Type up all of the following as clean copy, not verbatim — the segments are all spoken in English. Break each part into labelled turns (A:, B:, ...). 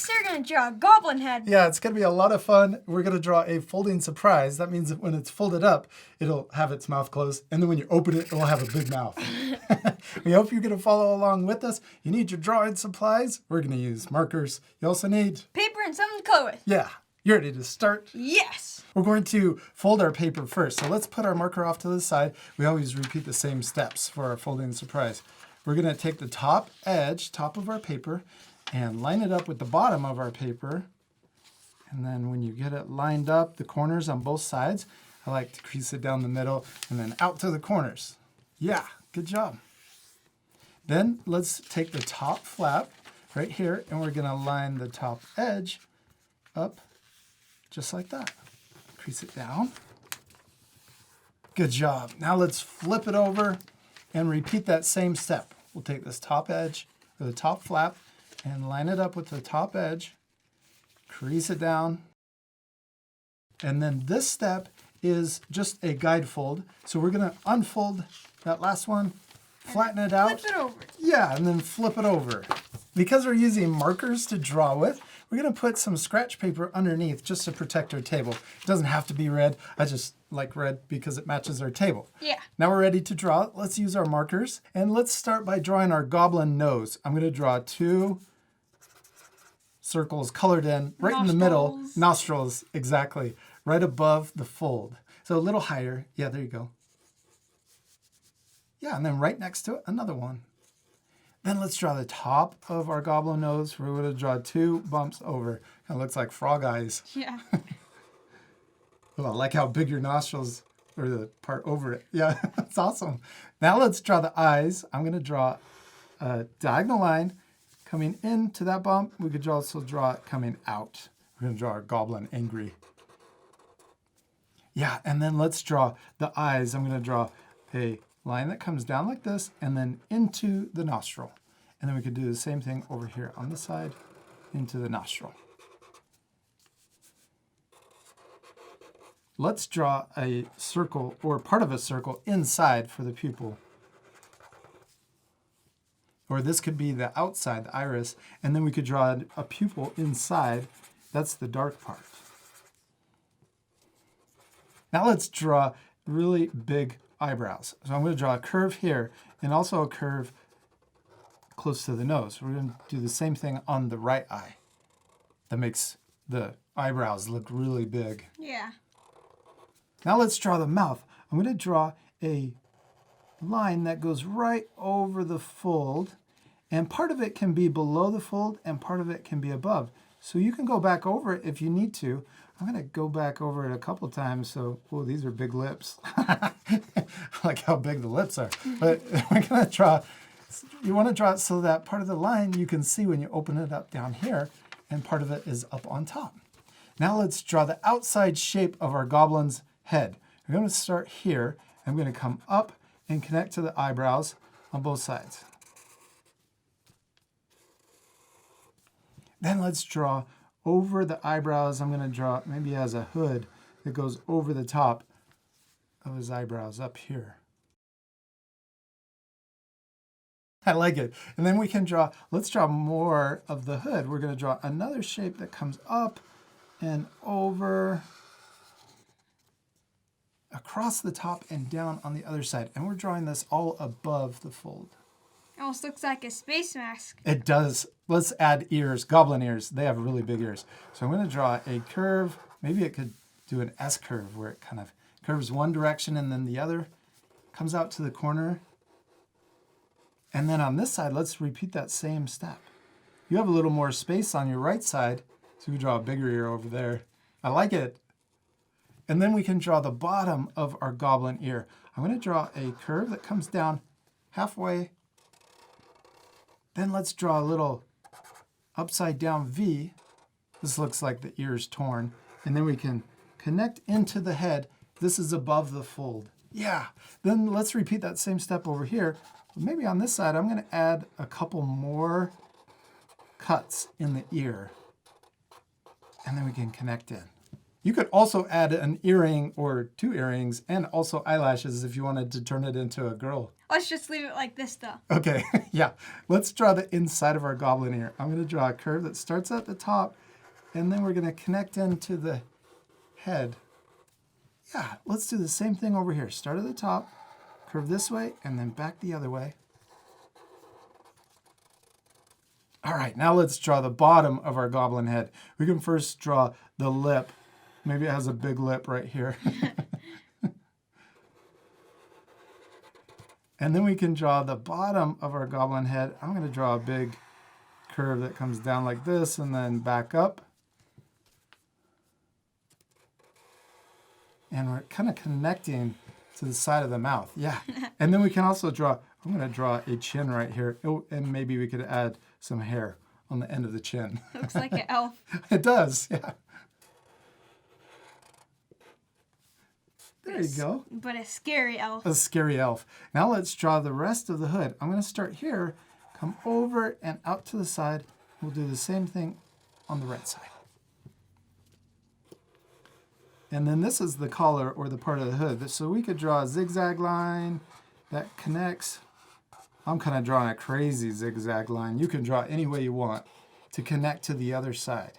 A: Next, we're going to draw a goblin head.
B: Yeah, it's going to be a lot of fun. We're going to draw a folding surprise. That means that when it's folded up, it'll have its mouth closed. And then when you open it, it'll have a big mouth. We hope you're going to follow along with us. You need your drawing supplies. We're going to use markers. You also need
A: paper and something to color with.
B: Yeah. You ready to start?
A: Yes.
B: We're going to fold our paper first. So let's put our marker off to the side. We always repeat the same steps for our folding surprise. We're going to take the top edge, top of our paper, and line it up with the bottom of our paper. And then when you get it lined up, the corners on both sides, I like to crease it down the middle and then out to the corners. Yeah, good job. Then let's take the top flap right here, and we're going to line the top edge up just like that. Crease it down. Good job. Now let's flip it over and repeat that same step. We'll take this top edge, or the top flap, and line it up with the top edge. Crease it down. And then this step is just a guide fold. So we're going to unfold that last one, flatten it out.
A: Flip it over.
B: Yeah, and then flip it over. Because we're using markers to draw with, we're going to put some scratch paper underneath just to protect our table. It doesn't have to be red. I just like red because it matches our table.
A: Yeah.
B: Now we're ready to draw. Let's use our markers. And let's start by drawing our goblin nose. I'm going to draw 2 circles colored in right in the middle. Nostrils, exactly. Right above the fold. So a little higher. Yeah, there you go. Yeah, and then right next to it, another one. Then let's draw the top of our goblin nose. We're going to draw 2 bumps over. Kind of looks like frog eyes.
A: Yeah.
B: Oh, I like how big your nostrils, or the part over it. Yeah, that's awesome. Now let's draw the eyes. I'm going to draw a diagonal line coming into that bump. We could also draw it coming out. We're going to draw our goblin angry. Yeah, and then let's draw the eyes. I'm going to draw a line that comes down like this and then into the nostril. And then we could do the same thing over here on the side into the nostril. Let's draw a circle or part of a circle inside for the pupil. Or this could be the outside, the iris, and then we could draw a pupil inside. That's the dark part. Now let's draw really big eyebrows. So I'm going to draw a curve here and also a curve close to the nose. We're going to do the same thing on the right eye. That makes the eyebrows look really big.
A: Yeah.
B: Now let's draw the mouth. I'm going to draw a line that goes right over the fold, and part of it can be below the fold and part of it can be above. So you can go back over it if you need to. I'm going to go back over it a couple times. So, oh, these are big lips. I like how big the lips are. But we're going to draw, you want to draw it so that part of the line you can see when you open it up down here, and part of it is up on top. Now let's draw the outside shape of our goblin's head. We're going to start here. I'm going to come up and connect to the eyebrows on both sides. Then let's draw over the eyebrows. I'm going to draw maybe as a hood that goes over the top of his eyebrows up here. I like it. And then we can draw, let's draw more of the hood. We're going to draw another shape that comes up and over, across the top and down on the other side. And we're drawing this all above the fold.
A: Almost looks like a space mask.
B: It does. Let's add ears, goblin ears. They have really big ears. So I'm going to draw a curve. Maybe it could do an S curve where it kind of curves one direction and then the other comes out to the corner. And then on this side, let's repeat that same step. You have a little more space on your right side, so we draw a bigger ear over there. I like it. And then we can draw the bottom of our goblin ear. I'm going to draw a curve that comes down halfway. Then let's draw a little upside down V. This looks like the ear's torn. And then we can connect into the head. This is above the fold. Yeah. Then let's repeat that same step over here. Maybe on this side, I'm going to add a couple more cuts in the ear. And then we can connect in. You could also add an earring or 2 earrings and also eyelashes if you wanted to turn it into a girl.
A: Let's just leave it like this, though.
B: Okay, yeah. Let's draw the inside of our goblin ear. I'm going to draw a curve that starts at the top, and then we're going to connect into the head. Yeah, let's do the same thing over here. Start at the top, curve this way, and then back the other way. All right, now let's draw the bottom of our goblin head. We can first draw the lip. Maybe it has a big lip right here. And then we can draw the bottom of our goblin head. I'm going to draw a big curve that comes down like this and then back up. And we're kind of connecting to the side of the mouth. Yeah. And then we can also draw, I'm going to draw a chin right here. Oh, and maybe we could add some hair on the end of the chin.
A: Looks like an elf.
B: It does, yeah. There you go.
A: But a scary elf.
B: A scary elf. Now let's draw the rest of the hood. I'm going to start here, come over and out to the side. We'll do the same thing on the right side. And then this is the collar or the part of the hood. So we could draw a zigzag line that connects. I'm kind of drawing a crazy zigzag line. You can draw any way you want to connect to the other side.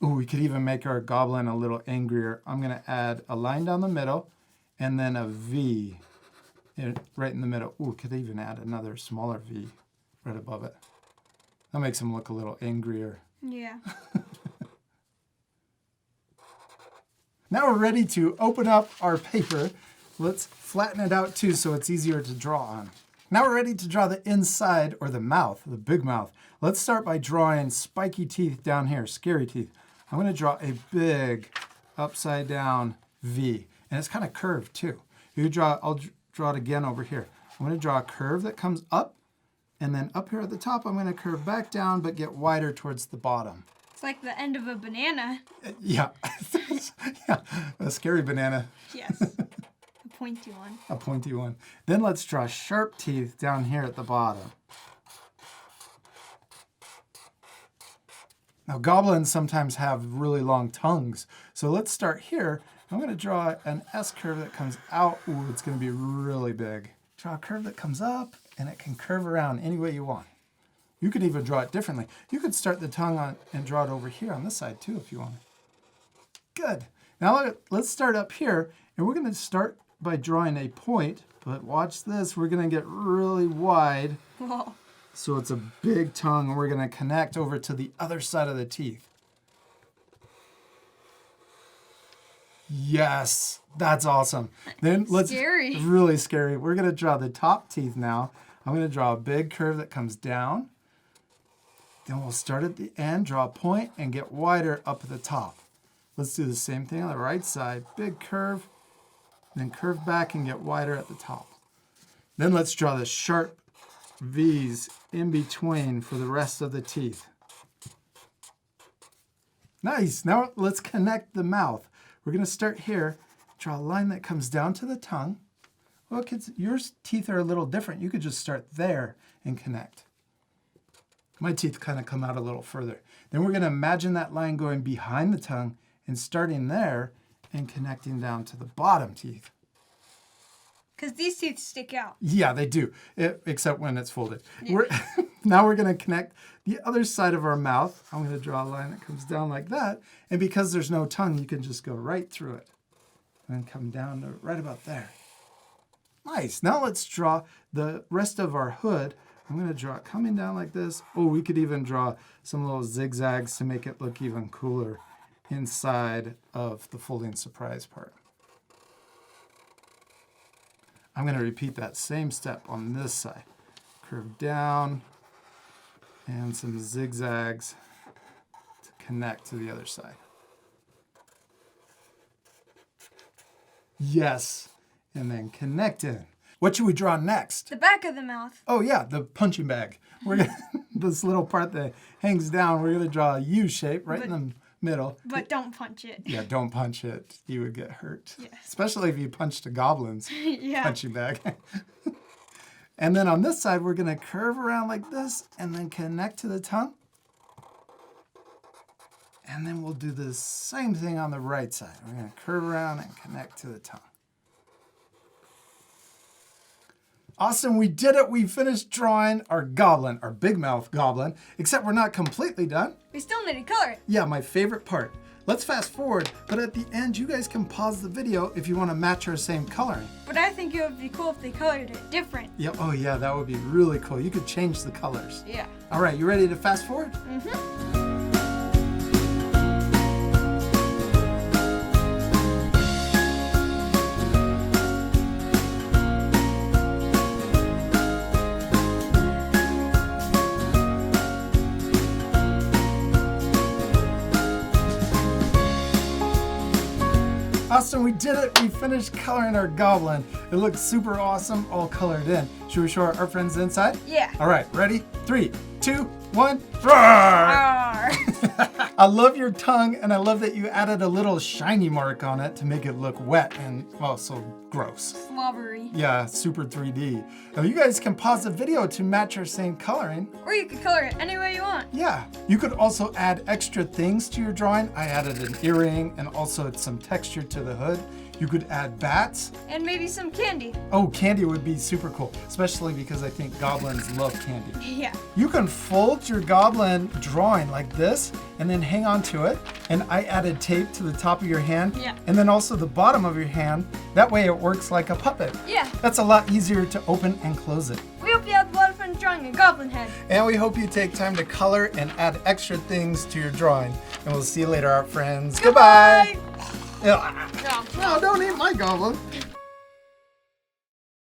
B: Ooh, we could even make our goblin a little angrier. I'm going to add a line down the middle and then a V right in the middle. Ooh, could even add another smaller V right above it. That makes him look a little angrier.
A: Yeah.
B: Now we're ready to open up our paper. Let's flatten it out too so it's easier to draw on. Now we're ready to draw the inside or the mouth, the big mouth. Let's start by drawing spiky teeth down here, scary teeth. I'm going to draw a big upside down V, and it's kind of curved too. I'll draw it again over here. I'm going to draw a curve that comes up, and then up here at the top, I'm going to curve back down but get wider towards the bottom.
A: It's like the end of a banana.
B: Yeah, yeah, a scary banana.
A: Yes. A pointy one.
B: A pointy one. Then let's draw sharp teeth down here at the bottom. Now, goblins sometimes have really long tongues. So let's start here. I'm going to draw an S curve that comes out. Ooh, it's going to be really big. Draw a curve that comes up, and it can curve around any way you want. You could even draw it differently. You could start the tongue on and draw it over here on this side too if you want. Good. Now let's start up here, and we're going to start by drawing a point, but watch this. We're going to get really wide.
A: Whoa.
B: So it's a big tongue, and we're going to connect over to the other side of the teeth. Yes, that's awesome. Then let's
A: Scary.
B: Really scary. We're going to draw the top teeth now. I'm going to draw a big curve that comes down. Then we'll start at the end, draw a point, and get wider up at the top. Let's do the same thing on the right side. Big curve, then curve back and get wider at the top. Then let's draw the sharp V's in between for the rest of the teeth. Nice. Now let's connect the mouth. We're going to start here, draw a line that comes down to the tongue. Well, kids, your teeth are a little different. You could just start there and connect. My teeth kind of come out a little further. Then we're going to imagine that line going behind the tongue and starting there and connecting down to the bottom teeth.
A: Because these teeth stick out.
B: Yeah, they do, except when it's folded. Yeah. Now we're going to connect the other side of our mouth. I'm going to draw a line that comes down like that. And because there's no tongue, you can just go right through it and then come down to right about there. Nice. Now let's draw the rest of our hood. I'm going to draw it coming down like this. Oh, we could even draw some little zigzags to make it look even cooler inside of the folding surprise part. I'm going to repeat that same step on this side. Curve down and some zigzags to connect to the other side. Yes, and then connect in. What should we draw next?
A: The back of the mouth.
B: Oh yeah, the punching bag. We're gonna, this little part that hangs down, we're going to draw a U shape right in the middle.
A: But don't punch it.
B: Yeah, don't punch it. You would get hurt.
A: Yes.
B: Especially if you punched a goblin's
A: Yeah.
B: punching bag. And then on this side, we're going to curve around like this and then connect to the tongue. And then we'll do the same thing on the right side. We're going to curve around and connect to the tongue. Awesome, we did it. We finished drawing our goblin, our big mouth goblin, except we're not completely done.
A: We still need to color it.
B: Yeah, my favorite part. Let's fast forward, but at the end, you guys can pause the video if you want to match our same coloring.
A: But I think it would be cool if they colored it different.
B: Yeah, oh yeah, that would be really cool. You could change the colors.
A: Yeah.
B: All right, you ready to fast forward?
A: Mm-hmm.
B: Awesome, we did it. We finished coloring our goblin. It looks super awesome, all colored in. Should we show our friends inside?
A: Yeah.
B: All right, ready? 3, 2, 1. Roar!
A: Arr.
B: I love your tongue, and I love that you added a little shiny mark on it to make it look wet and, well, so gross.
A: Slobbery.
B: Yeah, super 3D. Now you guys can pause the video to match our same coloring.
A: Or you could color it any way you want.
B: Yeah, you could also add extra things to your drawing. I added an earring and also some texture to the hood. You could add bats.
A: And maybe some candy.
B: Oh, candy would be super cool, especially because I think goblins love candy.
A: Yeah.
B: You can fold your goblin drawing like this and then hang on to it. And I added tape to the top of your hand.
A: Yeah.
B: And then also the bottom of your hand. That way it works like a puppet.
A: Yeah.
B: That's a lot easier to open and close it.
A: We hope you had a lot of fun drawing a goblin head.
B: And we hope you take time to color and add extra things to your drawing. And we'll see you later, our friends. Goodbye.
A: Goodbye.
B: No, don't eat my goblin.